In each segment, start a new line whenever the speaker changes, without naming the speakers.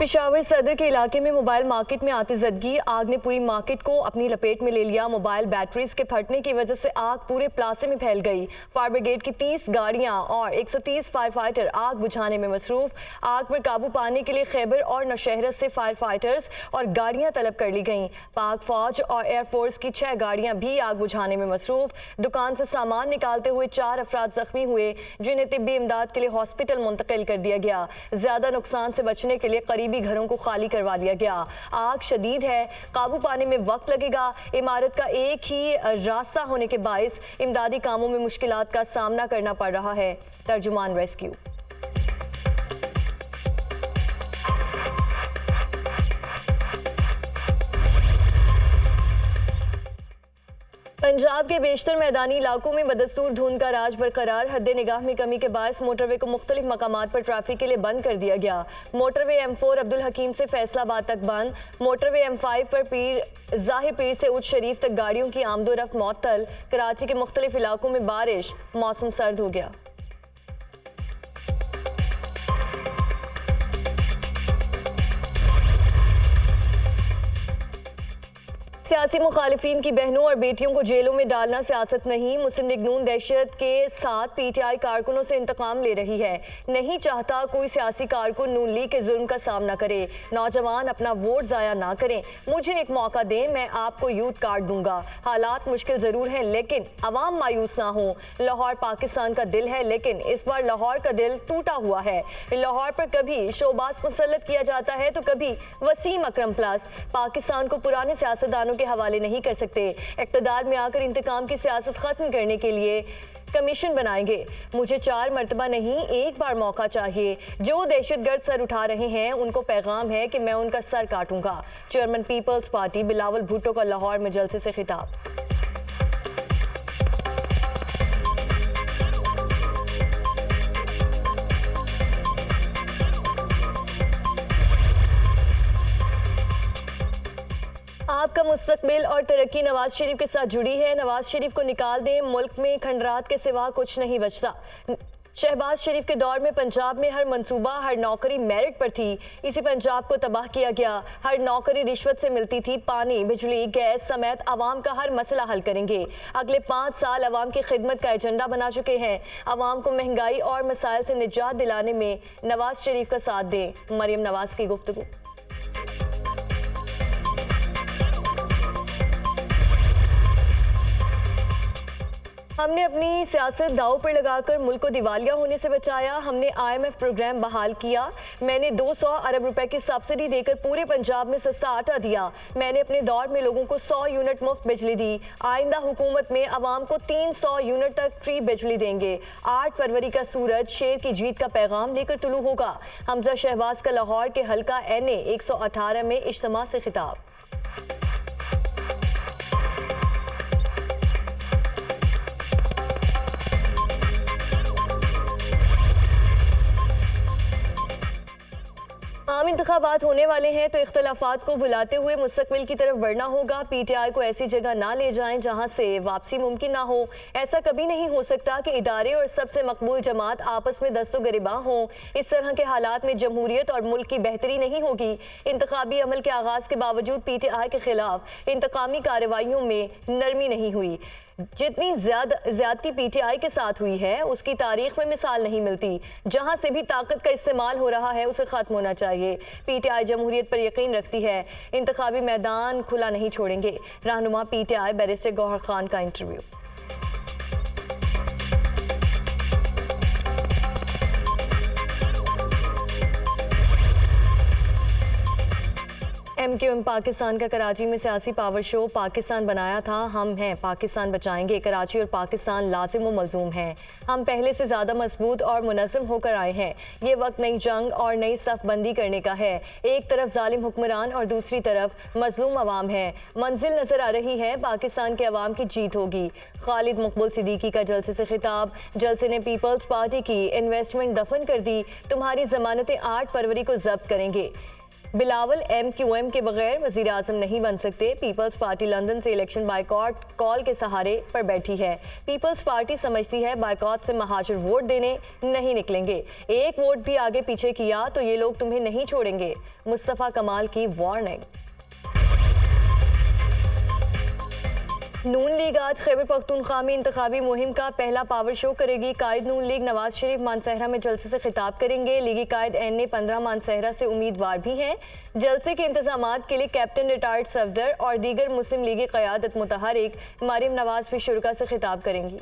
पेशावर सदर के इलाके में मोबाइल मार्केट में आती जदगी, आग ने पूरी मार्केट को अपनी लपेट में ले लिया। मोबाइल बैटरीज के फटने की वजह से आग पूरे प्लाजे में फैल गई। फायर ब्रिगेड की 30 गाड़ियां और 130 फायर फाइटर आग बुझाने में मसरूफ। आग पर काबू पाने के लिए खैबर और नौशहरा से फायर फाइटर्स और गाड़ियां तलब कर ली गईं। पाक फौज और एयरफोर्स की 6 गाड़ियां भी आग बुझाने में मसरूफ। दुकान से सामान निकालते हुए 4 अफराद जख्मी हुए, जिन्हें तिब्बी इमदाद के लिए हॉस्पिटल मुंतकिल कर दिया गया। ज्यादा नुकसान से बचने के लिए करीबी घरों को खाली करवा दिया गया। आग शदीद है, काबू पाने में वक्त लगेगा। इमारत का एक ही रास्ता होने के बायस इमदादी कामों में मुश्किलात का सामना करना पड़ रहा है। तर्जुमान रेस्क्यू। पंजाब के बेशतर मैदानी इलाकों में बदस्तूर धुंध का राज बरकरार। हद निगाह में कमी के बायस मोटरवे को मुख्तलिफ मकामात पर ट्रैफिक के लिए बंद कर दिया गया। मोटरवे M4 अब्दुल हकीम से फैसलाबाद तक बंद। मोटरवे M5 पर पीर जाहिर पीर से उच्च शरीफ तक गाड़ियों की आमदोरफ्त मुअत्तल। कराची के मुख्तलिफ इलाकों में बारिश, मौसम सर्द हो गया। सियासी मुखालिफिन की बहनों और बेटियों को जेलों में डालना सियासत नहीं। मुस्लिम लीग नून दहशत के साथ PTI कारकुनों से इंतकाम ले रही है। नहीं चाहता कोई सियासी कारकुन नून लीग के जुल्म का सामना करे। नौजवान अपना वोट जाया ना करें। मुझे एक मौका दें, मैं आपको यूथ कार्ड दूंगा। हालात मुश्किल जरूर हैं, लेकिन अवाम मायूस ना हो। लाहौर पाकिस्तान का दिल है, लेकिन इस बार लाहौर का दिल टूटा हुआ है। लाहौर पर कभी शोबाज मुसल्लत किया जाता है तो कभी वसीम अकरम प्लस। पाकिस्तान को पुराने सियासतदानों के हवाले नहीं कर सकते। इक़्तिदार में आकर इंतकाम की सियासत खत्म करने के लिए कमीशन बनाएंगे। मुझे 4 मरतबा नहीं, एक बार मौका चाहिए। जो दहशतगर्द सर उठा रहे हैं उनको पैगाम है कि मैं उनका सर काटूंगा। Chairman People's party Bilawal Bhutto का लाहौर में जलसे से खिताब। आपका मुस्तकबिल और तरक्की नवाज शरीफ के साथ जुड़ी है। नवाज शरीफ को निकाल दें, मुल्क में खंडरात के सिवा कुछ नहीं बचता। शहबाज शरीफ के दौर में पंजाब में हर मंसूबा, हर नौकरी मेरिट पर थी। इसी पंजाब को तबाह किया गया। हर नौकरी रिश्वत से मिलती थी। पानी, बिजली, गैस समेत आवाम का हर मसला हल करेंगे। अगले 5 साल आवाम की खिदमत का एजेंडा बना चुके हैं। आवाम को महंगाई और मसाइल से निजात दिलाने में नवाज शरीफ का साथ दें। मरियम नवाज की गुफ्तगू। हमने अपनी सियासत दांव पर लगाकर मुल्क को दिवालिया होने से बचाया। हमने IMF प्रोग्राम बहाल किया। मैंने 200 अरब रुपए की सब्सिडी देकर पूरे पंजाब में सस्ता आटा दिया। मैंने अपने दौर में लोगों को 100 यूनिट मुफ्त बिजली दी। आइंदा हुकूमत में आवाम को 300 यूनिट तक फ्री बिजली देंगे। 8 फरवरी का सूरज शेर की जीत का पैगाम लेकर तुलू होगा। हमजा शहबाज का लाहौर के हल्का NA 118 में इज्तिमा से खिताब। आम इंतखाबात होने वाले हैं तो इख्तलाफात को भुलाते हुए मुस्तकबिल की तरफ बढ़ना होगा। PTI को ऐसी जगह ना ले जाएं जहां से वापसी मुमकिन ना हो। ऐसा कभी नहीं हो सकता कि इदारे और सबसे मकबूल जमात आपस में दस्तो गिरिबां हों। इस तरह के हालात में जमहूरियत और मुल्क की बेहतरी नहीं होगी। इंतखाबी अमल के आगाज के बावजूद PTI के खिलाफ इंतकामी कार्रवाइयों में नरमी नहीं हुई। जितनी ज्यादती PTI के साथ हुई है उसकी तारीख में मिसाल नहीं मिलती। जहां से भी ताकत का इस्तेमाल हो रहा है उसे खत्म होना चाहिए। PTI जमहूरियत पर यकीन रखती है। इंतखाबी मैदान खुला नहीं छोड़ेंगे। रहनुमा PTI बैरिस्टर गौहर खान का इंटरव्यू। MQM पाकिस्तान का कराची में सियासी पावर शो पाकिस्तान बनाया था। हम हैं, पाकिस्तान बचाएंगे। कराची और पाकिस्तान लाजिम व मलजूम हैं। हम पहले से ज़्यादा मजबूत और मुनज़्ज़म होकर आए हैं। ये वक्त नई जंग और नई सफ़बंदी करने का है। एक तरफ जालिम हुक्मरान और दूसरी तरफ मजलूम अवाम है। मंजिल नज़र आ रही है, पाकिस्तान के अवाम की जीत होगी। खालिद मकबूल सिद्दीकी का जलसे से खिताब। जलसे ने पीपल्स पार्टी की इन्वेस्टमेंट दफन कर दी। तुम्हारी जमानतें 8 फरवरी को जब्त करेंगे। बिलावल MQM के बगैर वजीर आजम नहीं बन सकते। पीपल्स पार्टी लंदन से इलेक्शन बाइकॉट कॉल के सहारे पर बैठी है। पीपल्स पार्टी समझती है बाइकॉट से महाजर वोट देने नहीं निकलेंगे। एक वोट भी आगे पीछे किया तो ये लोग तुम्हें नहीं छोड़ेंगे। मुस्तफा कमाल की वार्निंग। नून लीग आज खैबर पख्तूनख्वा में इंतखाबी मुहिम का पहला पावर शो करेगी। कायद नून लीग नवाज शरीफ मानसहरा में जलसे से खिताब करेंगे। लीगी कायद NA 15 मानसहरा से उम्मीदवार भी हैं। जलसे के इंतजामात के लिए कैप्टन रिटायर्ड सफदर और दीगर मुस्लिम लीगी क़यादत मुतहरिक मरियम नवाज भी शुरा से खिताब करेंगी।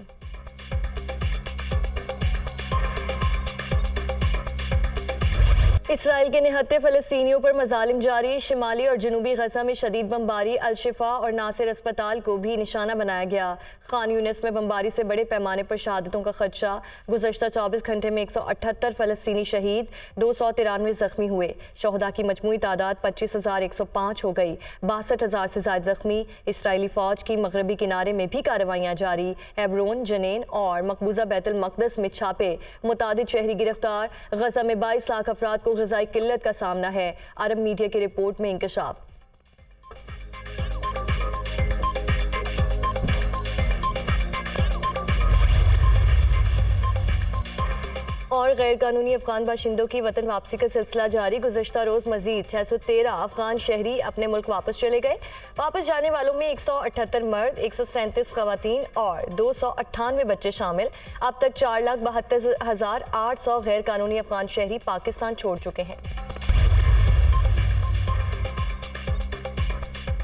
इसराइल के निहत्ते फ़लस्तीनियों पर मजालिम जारी। शिमाली और जनूबी गजा में शदीद बमबारी। अल-शिफा और नासिर अस्पताल को भी निशाना बनाया गया। खान यूनिस में बमबारी से बड़े पैमाने पर शहादतों का खदशा। गुज़श्ता 24 घंटे में 178 फ़लस्तीनी शहीद, 293 जख्मी हुए। शहदा की मजमूई तादाद 25,105 हो गई। 62,000 से ज़ायद जख्मी। इसराइली फ़ौज की मगरबी किनारे में भी कार्रवाइयाँ जारी। हेब्रोन, जनेन और मकबूजा बैतुल मक़दस में छापे। मुतादिद शहरी गिरफ्तार। गजा में 22 लाख अफराद को ग़िज़ाई किल्लत का सामना है। अरब मीडिया की रिपोर्ट में इंकशाफ। और गैर कानूनी अफगान बाशिंदों की वतन वापसी का सिलसिला जारी। गुज़श्ता रोज़ मजीद 613 अफगान शहरी अपने मुल्क वापस चले गए। वापस जाने वालों में 178 मर्द, 137 खवातीन और 298 बच्चे शामिल। अब तक 4,72,800 गैर कानूनी अफगान शहरी पाकिस्तान छोड़ चुके हैं।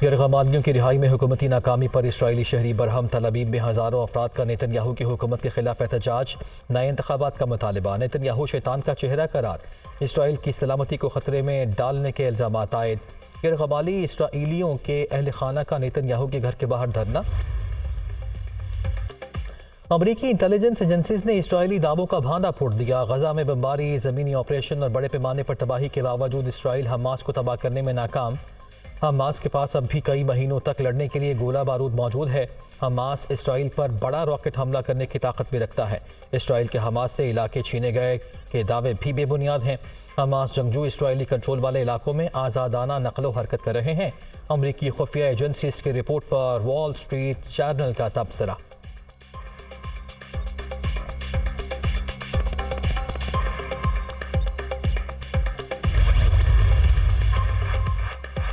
गैरगमानियों की रिहाई में हुकूमती नाकामी पर इसराइली शहरी बरहम तलबीब में हज़ारों अफराद का नेतन्याहू की हुकूमत के खिलाफ एहतजाज। नए इंतखाबात का मुतालबा। नेतन्याहू शैतान का चेहरा करार। इसराइल की सलामती को खतरे में डालने के इल्ज़ामात आयद। गैरगमाली इसराइलियों के अहल खाना का नेतन्याहू के घर के बाहर धरना। अमरीकी इंटेलिजेंस एजेंसीज ने इसराइली दावों का भांडा फोड़ दिया। गजा में बमबारी, ज़मीनी ऑपरेशन और बड़े पैमाने पर तबाही के बावजूद इसराइल हमास को तबाह करने में नाकाम। हमास के पास अब भी कई महीनों तक लड़ने के लिए गोला बारूद मौजूद है। हमास इसराइल पर बड़ा रॉकेट हमला करने की ताकत भी रखता है। इसराइल के हमास से इलाके छीने गए के दावे भी बेबुनियाद हैं। हमास जंगजू इसराइली कंट्रोल वाले इलाकों में आज़ादाना नकलो हरकत कर रहे हैं। अमरीकी खुफिया एजेंसीज की रिपोर्ट पर वॉल स्ट्रीट जर्नल का तबसरा।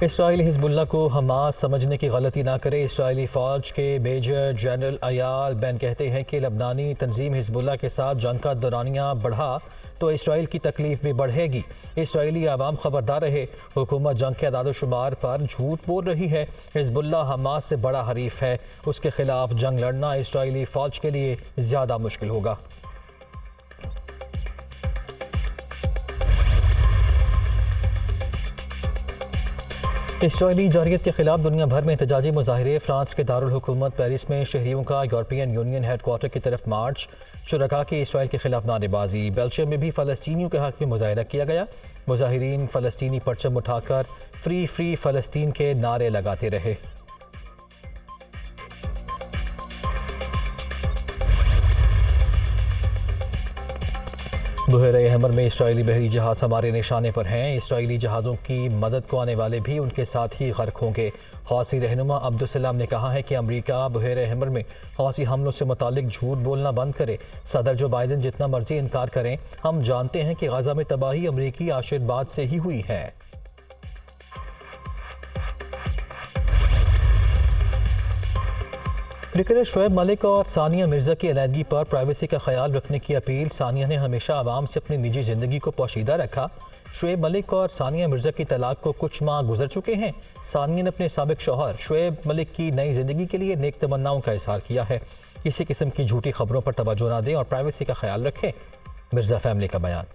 इसराइल हिजबुल्लाह को हमास समझने की गलती ना करे। इसराइली फ़ौज के मेजर जनरल अयाल बैन कहते हैं कि लबनानी तंजीम हिजबुल्लाह के साथ जंग का दौरानिया बढ़ा तो इसराइल की तकलीफ भी बढ़ेगी। इसराइली आवाम खबरदार रहे। हुकूमत जंग के आदाद-ओ-शुमार पर झूठ बोल रही है। हिजबुल्लाह हमास से बड़ा हरीफ है। उसके खिलाफ जंग लड़ना इसराइली फ़ौज के लिए ज़्यादा मुश्किल होगा। इसराइली जारियत के खिलाफ दुनिया भर में एहतजाजी मुजाहिरे। फ्रांस के दारुल हुकूमत पेरिस में शहरियों का यूरोपियन यूनियन हेडक्वार्टर की तरफ मार्च। शुरका की इसराइल के खिलाफ नारेबाजी। बेल्जियम में भी फ़लस्तीनियों के हक़ में मुजाहिरा किया गया। मुजाहिरीन फ़लस्तीनी परचम उठाकर फ्री फ्री फ़लस्तीन के नारे लगाते रहे। बुहरे हमर में इसराइली बहरी जहाज़ हमारे निशाने पर हैं। इसराइली जहाज़ों की मदद को आने वाले भी उनके साथ ही गर्क होंगे। हौसी रहनुमा अब्दुलसलाम ने कहा है कि अमरीका बुहरे हमर में हौसी हमलों से मुतालिक झूठ बोलना बंद करे। सदर जो बाइडन जितना मर्जी इनकार करें, हम जानते हैं कि गजा में तबाही अमरीकी आशीर्वाद से ही हुई है। क्रिकेटर शोएब मलिक और सानिया मिर्ज़ा की अलहदगी पर प्राइवेसी का ख्याल रखने की अपील। सानिया ने हमेशा आवाम से अपनी निजी ज़िंदगी को पोशीदा रखा। शोएब मलिक और सानिया मिर्ज़ा की तलाक को कुछ माह गुजर चुके हैं। सानिया ने अपने साबिक शौहर शोएब मलिक की नई ज़िंदगी के लिए नेक तमन्नाओं का इज़हार किया है। किसी किस्म की झूठी खबरों पर तवज्जो न दें और प्राइवेसी का ख्याल रखें। मिर्ज़ा फैमिली का बयान।